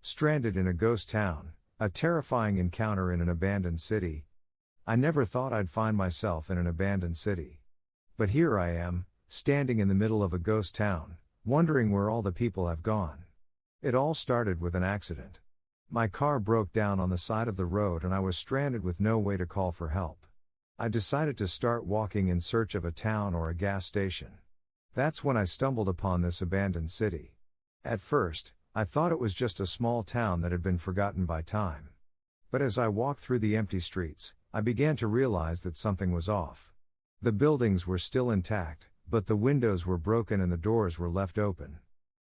Stranded in a ghost town, a terrifying encounter in an abandoned city. I never thought I'd find myself in an abandoned city. But here I am, standing in the middle of a ghost town, wondering where all the people have gone. It all started with an accident. My car broke down on the side of the road and I was stranded with no way to call for help. I decided to start walking in search of a town or a gas station. That's when I stumbled upon this abandoned city. At first, I thought it was just a small town that had been forgotten by time. But as I walked through the empty streets, I began to realize that something was off. The buildings were still intact, but the windows were broken and the doors were left open.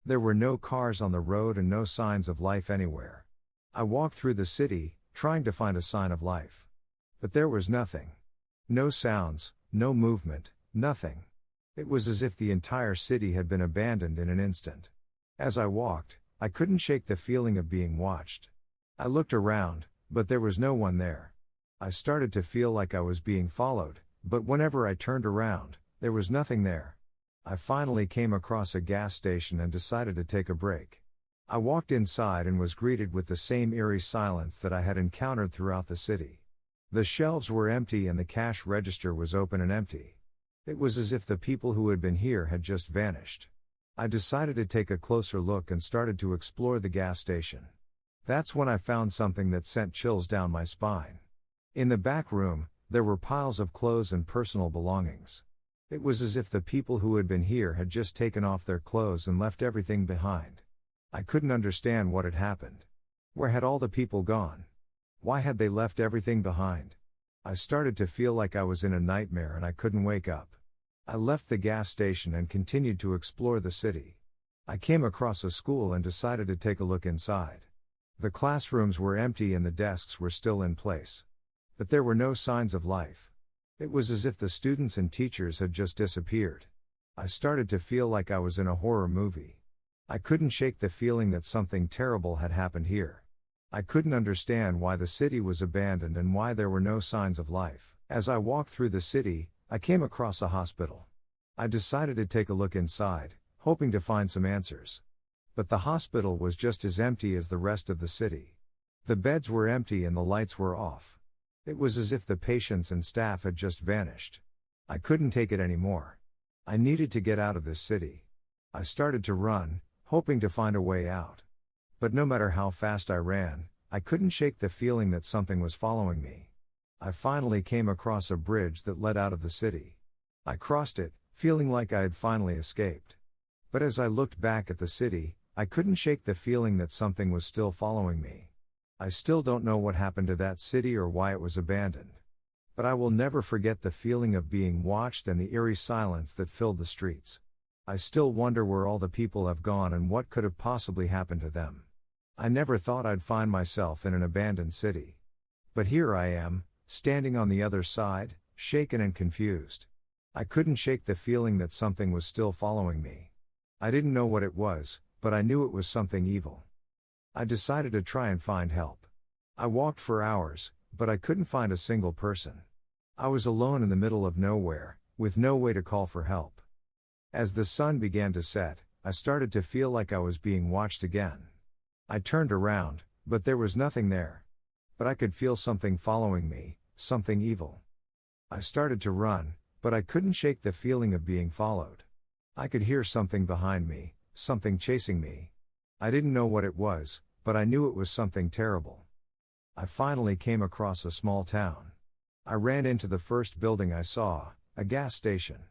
There were no cars on the road and no signs of life anywhere. I walked through the city, trying to find a sign of life. But there was nothing. No sounds, no movement, nothing. It was as if the entire city had been abandoned in an instant. As I walked, I couldn't shake the feeling of being watched. I looked around, but there was no one there. I started to feel like I was being followed, but whenever I turned around, there was nothing there. I finally came across a gas station and decided to take a break. I walked inside and was greeted with the same eerie silence that I had encountered throughout the city. The shelves were empty and the cash register was open and empty. It was as if the people who had been here had just vanished. I decided to take a closer look and started to explore the gas station. That's when I found something that sent chills down my spine. In the back room, there were piles of clothes and personal belongings. It was as if the people who had been here had just taken off their clothes and left everything behind. I couldn't understand what had happened. Where had all the people gone? Why had they left everything behind? I started to feel like I was in a nightmare and I couldn't wake up. I left the gas station and continued to explore the city. I came across a school and decided to take a look inside. The classrooms were empty and the desks were still in place. But there were no signs of life. It was as if the students and teachers had just disappeared. I started to feel like I was in a horror movie. I couldn't shake the feeling that something terrible had happened here. I couldn't understand why the city was abandoned and why there were no signs of life. As I walked through the city, I came across a hospital. I decided to take a look inside, hoping to find some answers. But the hospital was just as empty as the rest of the city. The beds were empty and the lights were off. It was as if the patients and staff had just vanished. I couldn't take it anymore. I needed to get out of this city. I started to run, hoping to find a way out. But no matter how fast I ran, I couldn't shake the feeling that something was following me. I finally came across a bridge that led out of the city. I crossed it, feeling like I had finally escaped. But as I looked back at the city, I couldn't shake the feeling that something was still following me. I still don't know what happened to that city or why it was abandoned. But I will never forget the feeling of being watched and the eerie silence that filled the streets. I still wonder where all the people have gone and what could have possibly happened to them. I never thought I'd find myself in an abandoned city. But here I am, standing on the other side, shaken and confused. I couldn't shake the feeling that something was still following me. I didn't know what it was, but I knew it was something evil. I decided to try and find help. I walked for hours, but I couldn't find a single person. I was alone in the middle of nowhere, with no way to call for help. As the sun began to set, I started to feel like I was being watched again. I turned around, but there was nothing there. But I could feel something following me, something evil. I started to run, but I couldn't shake the feeling of being followed. I could hear something behind me, something chasing me. I didn't know what it was, but I knew it was something terrible. I finally came across a small town. I ran into the first building I saw, a gas station.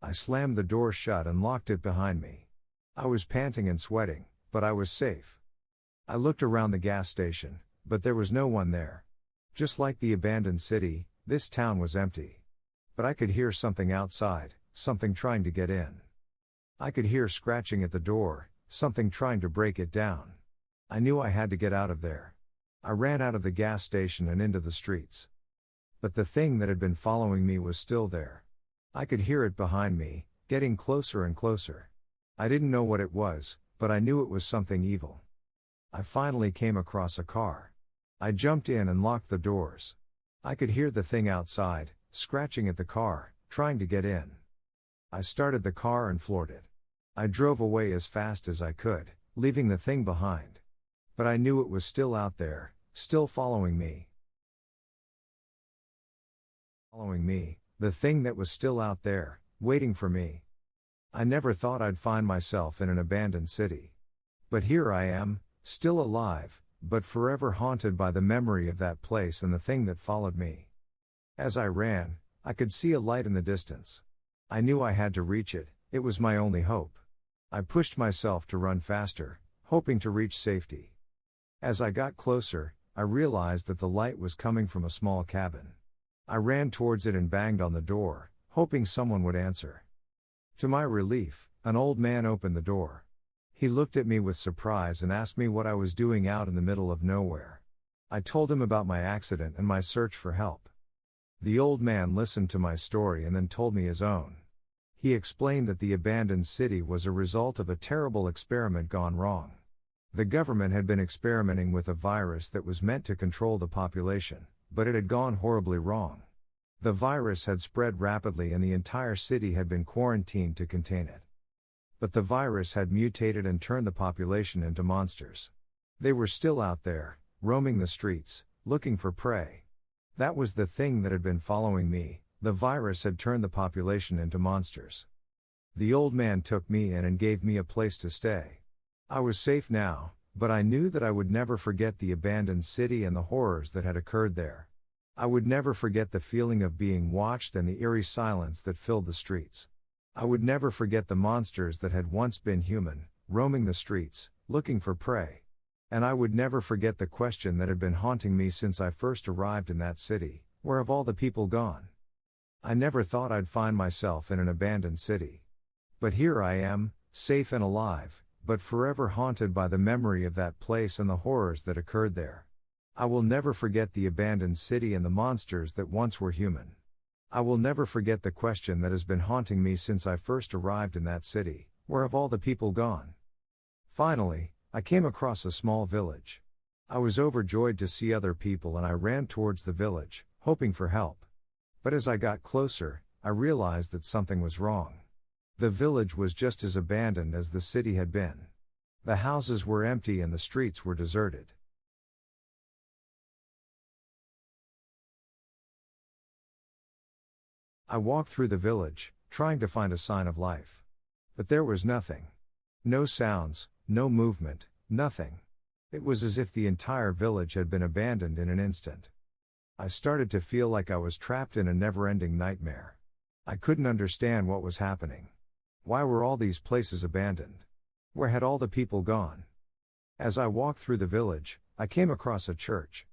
I slammed the door shut and locked it behind me. I was panting and sweating, but I was safe. I looked around the gas station, but there was no one there. Just like the abandoned city, this town was empty. But I could hear something outside, something trying to get in. I could hear scratching at the door, something trying to break it down. I knew I had to get out of there. I ran out of the gas station and into the streets. But the thing that had been following me was still there. I could hear it behind me, getting closer and closer. I didn't know what it was, but I knew it was something evil. I finally came across a car. I jumped in and locked the doors. I could hear the thing outside, scratching at the car, trying to get in. I started the car and floored it. I drove away as fast as I could, leaving the thing behind. But I knew it was still out there, still following me. The thing that was still out there, waiting for me. I never thought I'd find myself in an abandoned city. But here I am, still alive, but forever haunted by the memory of that place and the thing that followed me. As I ran, I could see a light in the distance. I knew I had to reach it, it was my only hope. I pushed myself to run faster, hoping to reach safety. As I got closer, I realized that the light was coming from a small cabin. I ran towards it and banged on the door, hoping someone would answer. To my relief, an old man opened the door. He looked at me with surprise and asked me what I was doing out in the middle of nowhere. I told him about my accident and my search for help. The old man listened to my story and then told me his own. He explained that the abandoned city was a result of a terrible experiment gone wrong. The government had been experimenting with a virus that was meant to control the population, but it had gone horribly wrong. The virus had spread rapidly and the entire city had been quarantined to contain it. But the virus had mutated and turned the population into monsters. They were still out there, roaming the streets, looking for prey. That was the thing that had been following me. The virus had turned the population into monsters. The old man took me in and gave me a place to stay. I was safe now, but I knew that I would never forget the abandoned city and the horrors that had occurred there. I would never forget the feeling of being watched and the eerie silence that filled the streets. I would never forget the monsters that had once been human, roaming the streets, looking for prey. And I would never forget the question that had been haunting me since I first arrived in that city: where have all the people gone? I never thought I'd find myself in an abandoned city. But here I am, safe and alive, but forever haunted by the memory of that place and the horrors that occurred there. I will never forget the abandoned city and the monsters that once were human. I will never forget the question that has been haunting me since I first arrived in that city: where have all the people gone? Finally, I came across a small village. I was overjoyed to see other people and I ran towards the village, hoping for help. But as I got closer, I realized that something was wrong. The village was just as abandoned as the city had been. The houses were empty and the streets were deserted. I walked through the village, trying to find a sign of life. But there was nothing. No sounds, no movement, nothing. It was as if the entire village had been abandoned in an instant. I started to feel like I was trapped in a never-ending nightmare. I couldn't understand what was happening. Why were all these places abandoned? Where had all the people gone? As I walked through the village, I came across a church.